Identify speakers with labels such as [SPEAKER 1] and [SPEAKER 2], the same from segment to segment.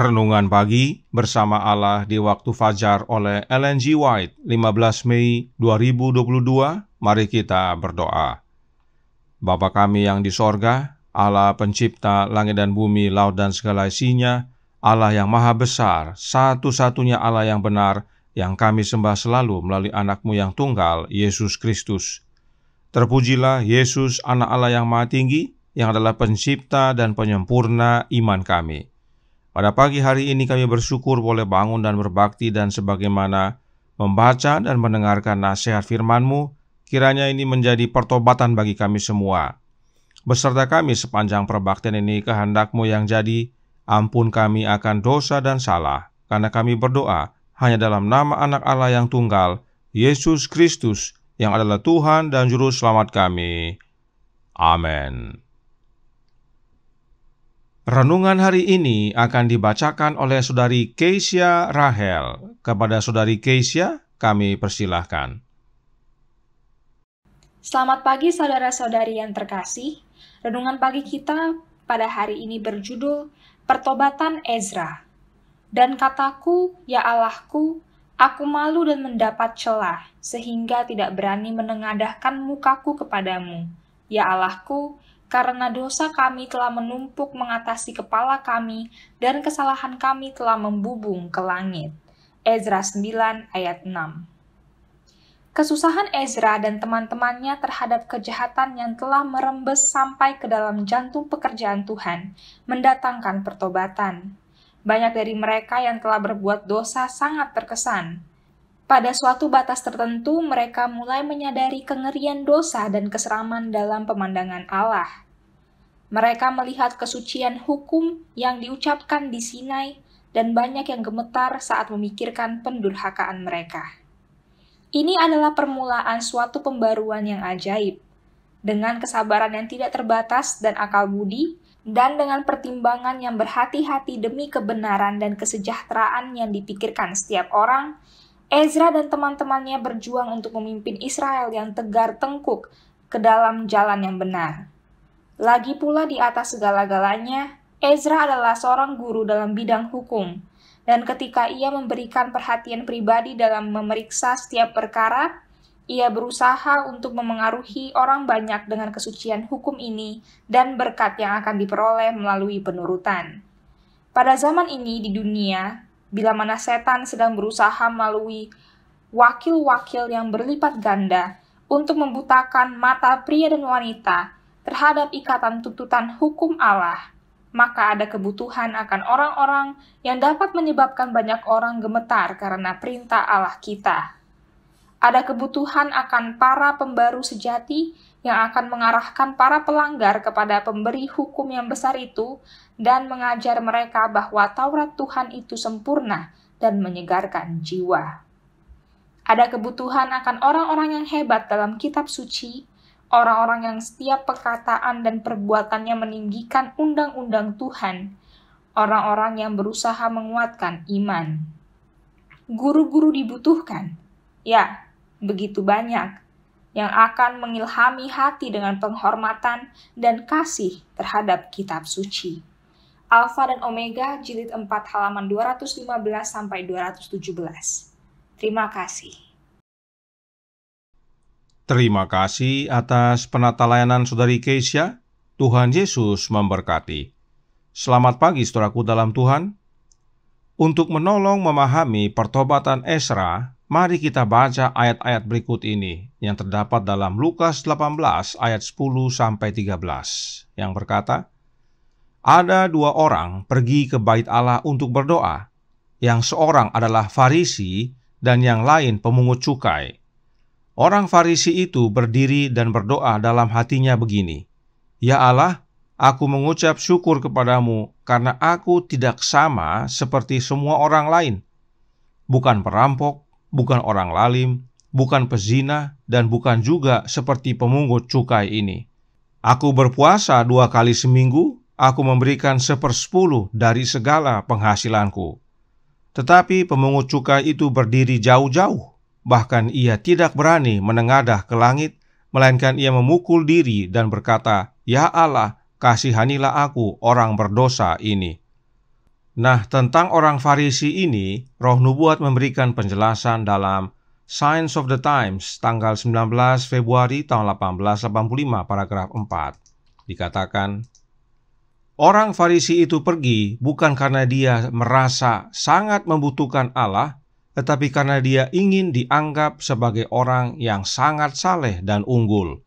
[SPEAKER 1] Renungan Pagi Bersama Allah di Waktu Fajar oleh Ellen G. White, 15 Mei 2022. Mari kita berdoa. Bapa kami yang di sorga, Allah pencipta langit dan bumi, laut dan segala isinya, Allah yang maha besar, satu-satunya Allah yang benar, yang kami sembah selalu melalui anak-Mu yang tunggal, Yesus Kristus. Terpujilah Yesus, anak Allah yang maha tinggi, yang adalah pencipta dan penyempurna iman kami. Pada pagi hari ini kami bersyukur boleh bangun dan berbakti, dan sebagaimana membaca dan mendengarkan nasihat firman-Mu, kiranya ini menjadi pertobatan bagi kami semua. Beserta kami sepanjang perbaktian ini, kehendak-Mu yang jadi, ampun kami akan dosa dan salah, karena kami berdoa hanya dalam nama anak Allah yang tunggal, Yesus Kristus, yang adalah Tuhan dan Juru Selamat kami. Amin. Renungan hari ini akan dibacakan oleh Saudari Keisha Rahel. Kepada Saudari Keisha, kami persilahkan.
[SPEAKER 2] Selamat pagi saudara-saudari yang terkasih. Renungan pagi kita pada hari ini berjudul Pertobatan Ezra. Dan kataku, ya Allahku, aku malu dan mendapat celah, sehingga tidak berani menengadahkan mukaku kepadamu. Ya Allahku, karena dosa kami telah menumpuk mengatasi kepala kami, dan kesalahan kami telah membubung ke langit. Ezra 9 ayat 6. Kesusahan Ezra dan teman-temannya terhadap kejahatan yang telah merembes sampai ke dalam jantung pekerjaan Tuhan, mendatangkan pertobatan. Banyak dari mereka yang telah berbuat dosa sangat terkesan. Pada suatu batas tertentu, mereka mulai menyadari kengerian dosa dan keseraman dalam pemandangan Allah. Mereka melihat kesucian hukum yang diucapkan di Sinai, dan banyak yang gemetar saat memikirkan pendurhakaan mereka. Ini adalah permulaan suatu pembaruan yang ajaib. Dengan kesabaran yang tidak terbatas dan akal budi, dan dengan pertimbangan yang berhati-hati demi kebenaran dan kesejahteraan yang dipikirkan setiap orang, Ezra dan teman-temannya berjuang untuk memimpin Israel yang tegar tengkuk ke dalam jalan yang benar. Lagi pula di atas segala-galanya, Ezra adalah seorang guru dalam bidang hukum, dan ketika ia memberikan perhatian pribadi dalam memeriksa setiap perkara, ia berusaha untuk memengaruhi orang banyak dengan kesucian hukum ini dan berkat yang akan diperoleh melalui penurutan. Pada zaman ini di dunia, bila mana setan sedang berusaha melalui wakil-wakil yang berlipat ganda untuk membutakan mata pria dan wanita terhadap ikatan tuntutan hukum Allah, maka ada kebutuhan akan orang-orang yang dapat menyebabkan banyak orang gemetar karena perintah Allah kita. Ada kebutuhan akan para pembaru sejati yang akan mengarahkan para pelanggar kepada pemberi hukum yang besar itu dan mengajar mereka bahwa Taurat Tuhan itu sempurna dan menyegarkan jiwa. Ada kebutuhan akan orang-orang yang hebat dalam kitab suci, orang-orang yang setiap perkataan dan perbuatannya meninggikan undang-undang Tuhan, orang-orang yang berusaha menguatkan iman. Guru-guru dibutuhkan, ya, begitu banyak, yang akan mengilhami hati dengan penghormatan dan kasih terhadap kitab suci. Alfa dan Omega, jilid 4 halaman 215-217. Terima kasih.
[SPEAKER 1] Terima kasih atas penata layanan Saudari Keisha. Tuhan Yesus memberkati. Selamat pagi saudaraku dalam Tuhan. Untuk menolong memahami pertobatan Ezra, mari kita baca ayat-ayat berikut ini yang terdapat dalam Lukas 18 ayat 10-13 yang berkata, ada dua orang pergi ke bait Allah untuk berdoa, yang seorang adalah Farisi dan yang lain pemungut cukai. Orang Farisi itu berdiri dan berdoa dalam hatinya begini, ya Allah, aku mengucap syukur kepadamu karena aku tidak sama seperti semua orang lain, bukan perampok, bukan orang lalim, bukan pezina, dan bukan juga seperti pemungut cukai ini. Aku berpuasa 2 kali seminggu, aku memberikan 1/10 dari segala penghasilanku. Tetapi pemungut cukai itu berdiri jauh-jauh, bahkan ia tidak berani menengadah ke langit, melainkan ia memukul diri dan berkata, ya Allah, kasihanilah aku orang berdosa ini. Nah, tentang orang Farisi ini, Roh Nubuat memberikan penjelasan dalam Signs of the Times, tanggal 19 Februari tahun 1885, paragraf 4. Dikatakan, orang Farisi itu pergi bukan karena dia merasa sangat membutuhkan Allah, tetapi karena dia ingin dianggap sebagai orang yang sangat saleh dan unggul.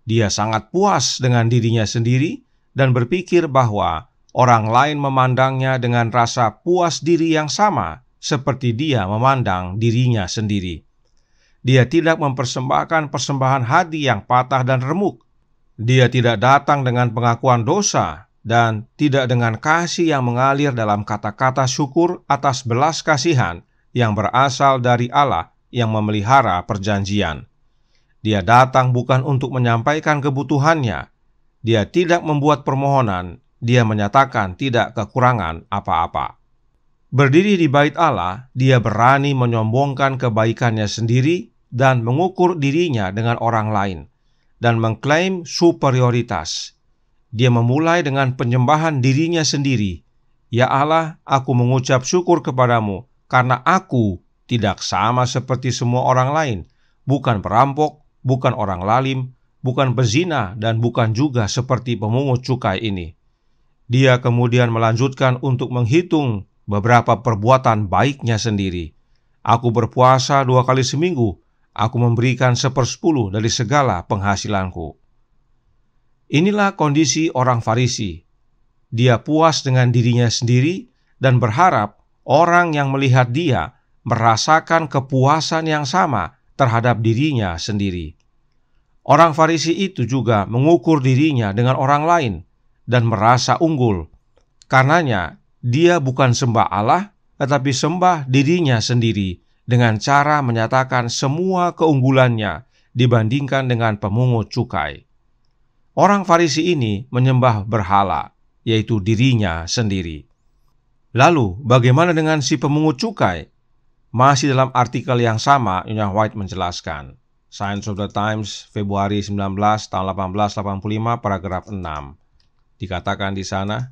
[SPEAKER 1] Dia sangat puas dengan dirinya sendiri dan berpikir bahwa orang lain memandangnya dengan rasa puas diri yang sama seperti dia memandang dirinya sendiri. Dia tidak mempersembahkan persembahan hadi yang patah dan remuk. Dia tidak datang dengan pengakuan dosa dan tidak dengan kasih yang mengalir dalam kata-kata syukur atas belas kasihan yang berasal dari Allah yang memelihara perjanjian. Dia datang bukan untuk menyampaikan kebutuhannya. Dia tidak membuat permohonan. Dia menyatakan tidak kekurangan apa-apa. Berdiri di bait Allah, dia berani menyombongkan kebaikannya sendiri dan mengukur dirinya dengan orang lain, dan mengklaim superioritas. Dia memulai dengan penyembahan dirinya sendiri. Ya Allah, aku mengucap syukur kepadamu, karena aku tidak sama seperti semua orang lain, bukan perampok, bukan orang lalim, bukan pezina, dan bukan juga seperti pemungut cukai ini. Dia kemudian melanjutkan untuk menghitung beberapa perbuatan baiknya sendiri. Aku berpuasa 2 kali seminggu. Aku memberikan 1/10 dari segala penghasilanku. Inilah kondisi orang Farisi. Dia puas dengan dirinya sendiri dan berharap orang yang melihat dia merasakan kepuasan yang sama terhadap dirinya sendiri. Orang Farisi itu juga mengukur dirinya dengan orang lain dan merasa unggul. Karenanya, dia bukan sembah Allah, tetapi sembah dirinya sendiri dengan cara menyatakan semua keunggulannya dibandingkan dengan pemungut cukai. Orang Farisi ini menyembah berhala, yaitu dirinya sendiri. Lalu, bagaimana dengan si pemungut cukai? Masih dalam artikel yang sama, Nyonya White menjelaskan. Signs of the Times, Februari 19, tahun 1885, paragraf 6. Dikatakan di sana,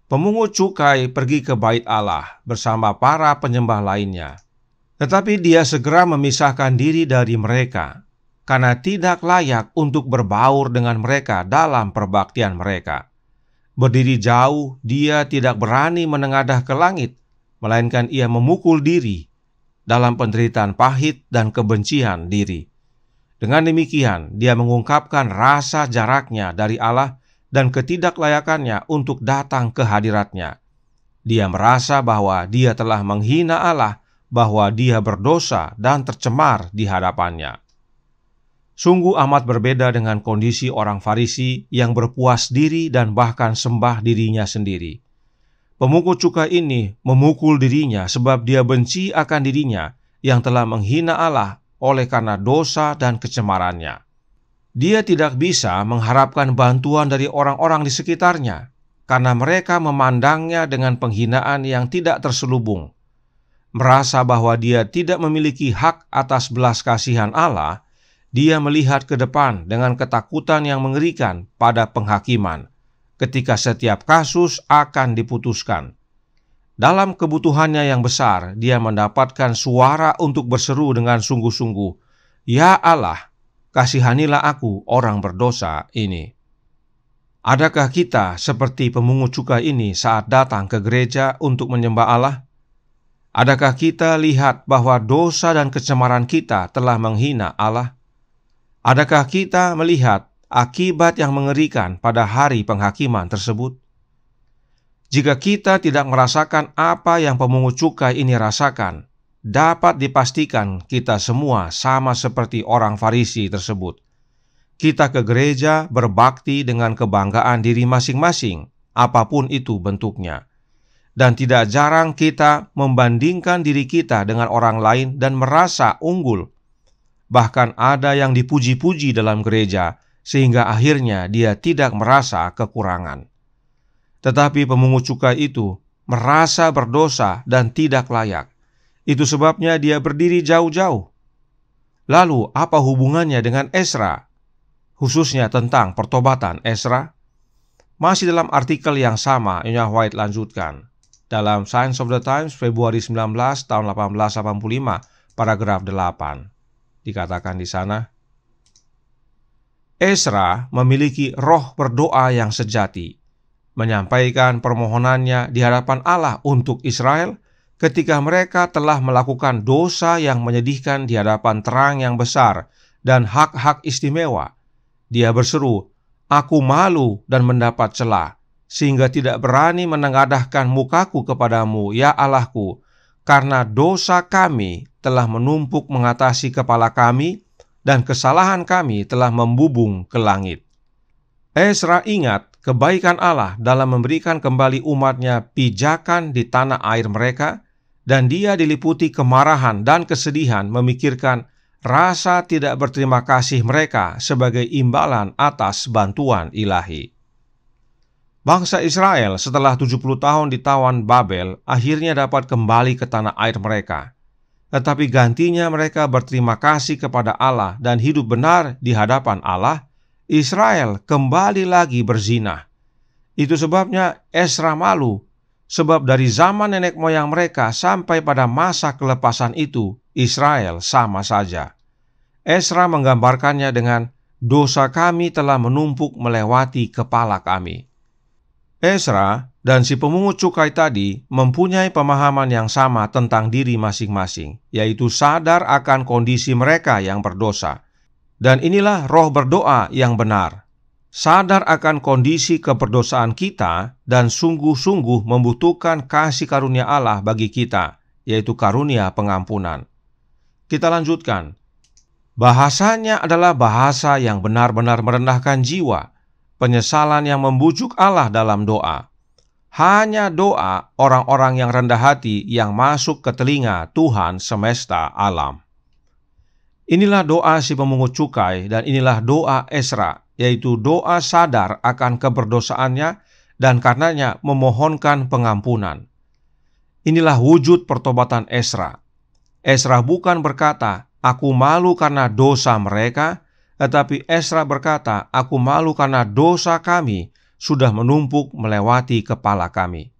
[SPEAKER 1] pemungut cukai pergi ke bait Allah bersama para penyembah lainnya. Tetapi dia segera memisahkan diri dari mereka, karena tidak layak untuk berbaur dengan mereka dalam perbaktian mereka. Berdiri jauh, dia tidak berani menengadah ke langit, melainkan ia memukul diri dalam penderitaan pahit dan kebencian diri. Dengan demikian, dia mengungkapkan rasa jaraknya dari Allah dan ketidaklayakannya untuk datang ke hadiratnya. Dia merasa bahwa dia telah menghina Allah, bahwa dia berdosa dan tercemar di hadapannya. Sungguh amat berbeda dengan kondisi orang Farisi yang berpuas diri dan bahkan sembah dirinya sendiri. Pemungut cukai ini memukul dirinya sebab dia benci akan dirinya yang telah menghina Allah oleh karena dosa dan kecemarannya. Dia tidak bisa mengharapkan bantuan dari orang-orang di sekitarnya, karena mereka memandangnya dengan penghinaan yang tidak terselubung. Merasa bahwa dia tidak memiliki hak atas belas kasihan Allah, dia melihat ke depan dengan ketakutan yang mengerikan pada penghakiman, ketika setiap kasus akan diputuskan. Dalam kebutuhannya yang besar, dia mendapatkan suara untuk berseru dengan sungguh-sungguh, "Ya Allah, kasihanilah aku orang berdosa ini." Adakah kita seperti pemungut cukai ini saat datang ke gereja untuk menyembah Allah? Adakah kita lihat bahwa dosa dan kecemaran kita telah menghina Allah? Adakah kita melihat akibat yang mengerikan pada hari penghakiman tersebut? Jika kita tidak merasakan apa yang pemungut cukai ini rasakan, dapat dipastikan kita semua sama seperti orang Farisi tersebut. Kita ke gereja berbakti dengan kebanggaan diri masing-masing, apapun itu bentuknya. Dan tidak jarang kita membandingkan diri kita dengan orang lain dan merasa unggul. Bahkan ada yang dipuji-puji dalam gereja, sehingga akhirnya dia tidak merasa kekurangan. Tetapi pemungut cukai itu merasa berdosa dan tidak layak. Itu sebabnya dia berdiri jauh-jauh. Lalu apa hubungannya dengan Ezra? Khususnya tentang pertobatan Ezra? Masih dalam artikel yang sama, Nyonya White lanjutkan. dalam Signs of the Times Februari 19 tahun 1885, paragraf 8. Dikatakan di sana, Ezra memiliki roh berdoa yang sejati, menyampaikan permohonannya di hadapan Allah untuk Israel ketika mereka telah melakukan dosa yang menyedihkan di hadapan terang yang besar dan hak-hak istimewa. Dia berseru, "Aku malu dan mendapat celah, sehingga tidak berani menengadahkan mukaku kepadamu, ya Allahku, karena dosa kami telah menumpuk mengatasi kepala kami, dan kesalahan kami telah membubung ke langit." Ezra ingat kebaikan Allah dalam memberikan kembali umatnya pijakan di tanah air mereka, dan dia diliputi kemarahan dan kesedihan memikirkan rasa tidak berterima kasih mereka sebagai imbalan atas bantuan ilahi. Bangsa Israel setelah 70 tahun ditawan Babel akhirnya dapat kembali ke tanah air mereka. Tetapi gantinya mereka berterima kasih kepada Allah dan hidup benar di hadapan Allah, Israel kembali lagi berzina. Itu sebabnya Ezra malu, sebab dari zaman nenek moyang mereka sampai pada masa kelepasan itu, Israel sama saja. Ezra menggambarkannya dengan, "Dosa kami telah menumpuk melewati kepala kami." Ezra dan si pemungut cukai tadi mempunyai pemahaman yang sama tentang diri masing-masing, yaitu sadar akan kondisi mereka yang berdosa. Dan inilah roh berdoa yang benar. Sadar akan kondisi keberdosaan kita dan sungguh-sungguh membutuhkan kasih karunia Allah bagi kita, yaitu karunia pengampunan. Kita lanjutkan. Bahasanya adalah bahasa yang benar-benar merendahkan jiwa, penyesalan yang membujuk Allah dalam doa. Hanya doa orang-orang yang rendah hati yang masuk ke telinga Tuhan semesta alam. Inilah doa si pemungut cukai dan inilah doa Ezra, yaitu doa sadar akan keberdosaannya dan karenanya memohonkan pengampunan. Inilah wujud pertobatan Ezra. Ezra bukan berkata, "Aku malu karena dosa mereka," tetapi Ezra berkata, "Aku malu karena dosa kami sudah menumpuk melewati kepala kami."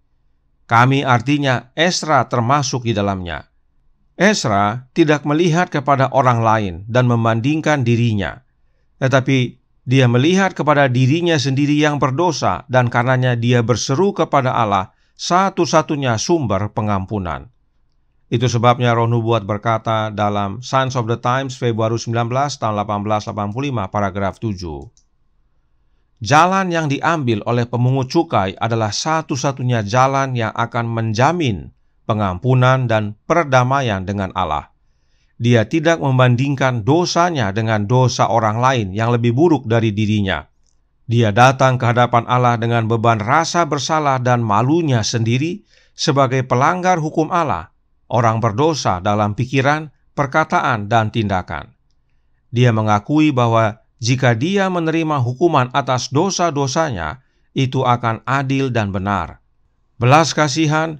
[SPEAKER 1] Kami artinya Ezra termasuk di dalamnya. Ezra tidak melihat kepada orang lain dan membandingkan dirinya, tetapi dia melihat kepada dirinya sendiri yang berdosa dan karenanya dia berseru kepada Allah, satu-satunya sumber pengampunan. Itu sebabnya Roh Nubuat berkata dalam Signs of the Times Februari 19 tahun 1885 paragraf 7. Jalan yang diambil oleh pemungut cukai adalah satu-satunya jalan yang akan menjamin pengampunan dan perdamaian dengan Allah. Dia tidak membandingkan dosanya dengan dosa orang lain yang lebih buruk dari dirinya. Dia datang ke hadapan Allah dengan beban rasa bersalah dan malunya sendiri sebagai pelanggar hukum Allah, orang berdosa dalam pikiran, perkataan, dan tindakan. Dia mengakui bahwa jika dia menerima hukuman atas dosa-dosanya, itu akan adil dan benar. Belas kasihan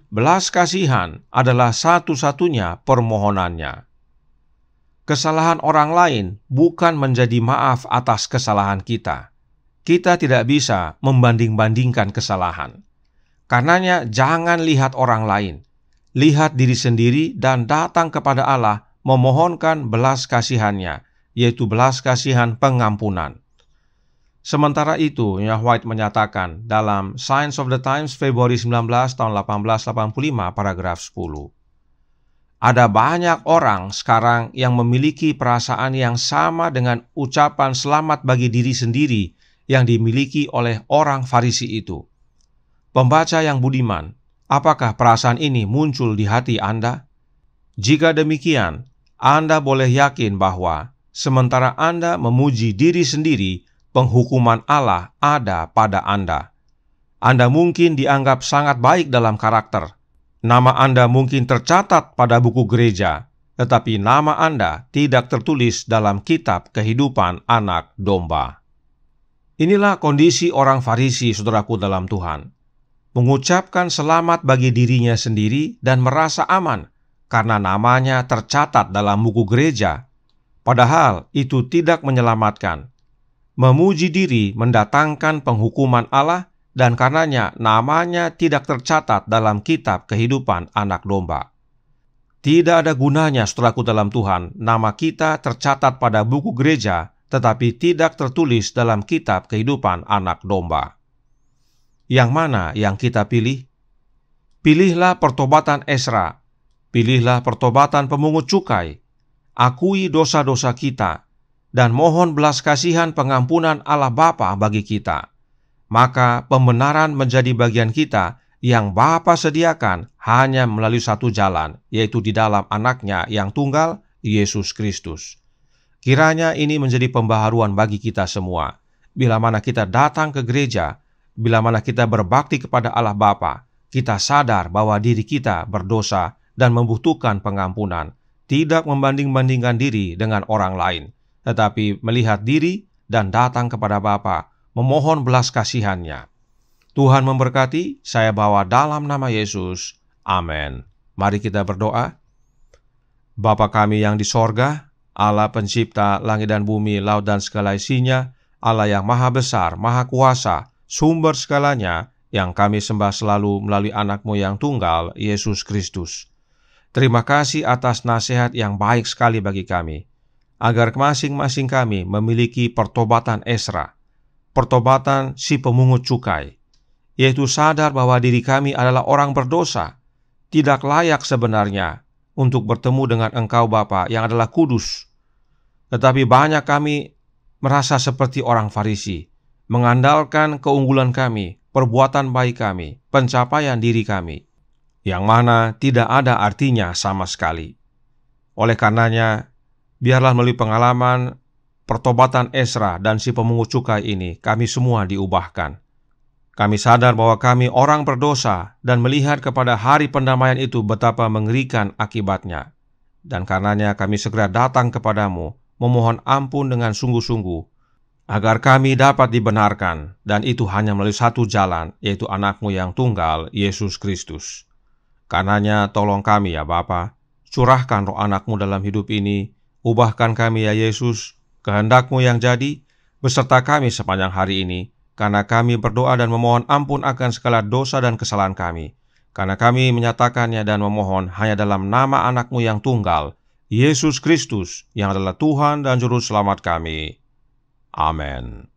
[SPEAKER 1] adalah satu-satunya permohonannya. Kesalahan orang lain bukan menjadi maaf atas kesalahan kita. Kita tidak bisa membanding-bandingkan kesalahan. Karenanya jangan lihat orang lain. Lihat diri sendiri dan datang kepada Allah memohonkan belas kasihannya, yaitu belas kasihan pengampunan. Sementara itu, White menyatakan dalam Signs of the Times Februari 19 tahun 1885 paragraf 10. Ada banyak orang sekarang yang memiliki perasaan yang sama dengan ucapan selamat bagi diri sendiri yang dimiliki oleh orang Farisi itu. Pembaca yang budiman, apakah perasaan ini muncul di hati Anda? Jika demikian, Anda boleh yakin bahwa sementara Anda memuji diri sendiri, penghukuman Allah ada pada Anda. Anda mungkin dianggap sangat baik dalam karakter. Nama Anda mungkin tercatat pada buku gereja, tetapi nama Anda tidak tertulis dalam kitab kehidupan anak domba. Inilah kondisi orang Farisi, saudaraku dalam Tuhan. Mengucapkan selamat bagi dirinya sendiri dan merasa aman karena namanya tercatat dalam buku gereja. Padahal itu tidak menyelamatkan. Memuji diri mendatangkan penghukuman Allah dan karenanya namanya tidak tercatat dalam kitab kehidupan anak domba. Tidak ada gunanya, saudaraku dalam Tuhan, nama kita tercatat pada buku gereja, tetapi tidak tertulis dalam kitab kehidupan anak domba. Yang mana yang kita pilih? Pilihlah pertobatan Ezra, pilihlah pertobatan pemungut cukai, akui dosa-dosa kita, dan mohon belas kasihan pengampunan Allah Bapa bagi kita. Maka pembenaran menjadi bagian kita yang Bapa sediakan hanya melalui satu jalan, yaitu di dalam Anaknya yang tunggal, Yesus Kristus. Kiranya ini menjadi pembaharuan bagi kita semua. Bila mana kita datang ke gereja, bila mana kita berbakti kepada Allah Bapa, kita sadar bahwa diri kita berdosa dan membutuhkan pengampunan, tidak membanding-bandingkan diri dengan orang lain, tetapi melihat diri dan datang kepada Bapa, memohon belas kasihan-Nya. Tuhan memberkati, saya bawa dalam nama Yesus. Amin. Mari kita berdoa. Bapa kami yang di sorga, Allah pencipta langit dan bumi, laut dan segala isinya, Allah yang maha besar, maha kuasa, sumber segalanya, yang kami sembah selalu melalui Anak-Mu yang tunggal, Yesus Kristus. Terima kasih atas nasihat yang baik sekali bagi kami, agar masing-masing kami memiliki pertobatan Ezra, pertobatan si pemungut cukai, yaitu sadar bahwa diri kami adalah orang berdosa, tidak layak sebenarnya untuk bertemu dengan Engkau Bapa yang adalah kudus. Tetapi banyak kami merasa seperti orang Farisi, mengandalkan keunggulan kami, perbuatan baik kami, pencapaian diri kami, yang mana tidak ada artinya sama sekali. Oleh karenanya, biarlah melalui pengalaman pertobatan Ezra dan si pemungut cukai ini, kami semua diubahkan. Kami sadar bahwa kami orang berdosa dan melihat kepada hari pendamaian itu betapa mengerikan akibatnya. Dan karenanya kami segera datang kepadamu, memohon ampun dengan sungguh-sungguh, agar kami dapat dibenarkan, dan itu hanya melalui satu jalan, yaitu Anak-Mu yang tunggal, Yesus Kristus. Karenanya tolong kami ya Bapa, curahkan roh Anak-Mu dalam hidup ini, ubahkan kami ya Yesus, kehendak-Mu yang jadi, beserta kami sepanjang hari ini, karena kami berdoa dan memohon ampun akan segala dosa dan kesalahan kami, karena kami menyatakannya dan memohon hanya dalam nama Anak-Mu yang tunggal, Yesus Kristus, yang adalah Tuhan dan Juru Selamat kami. Amin.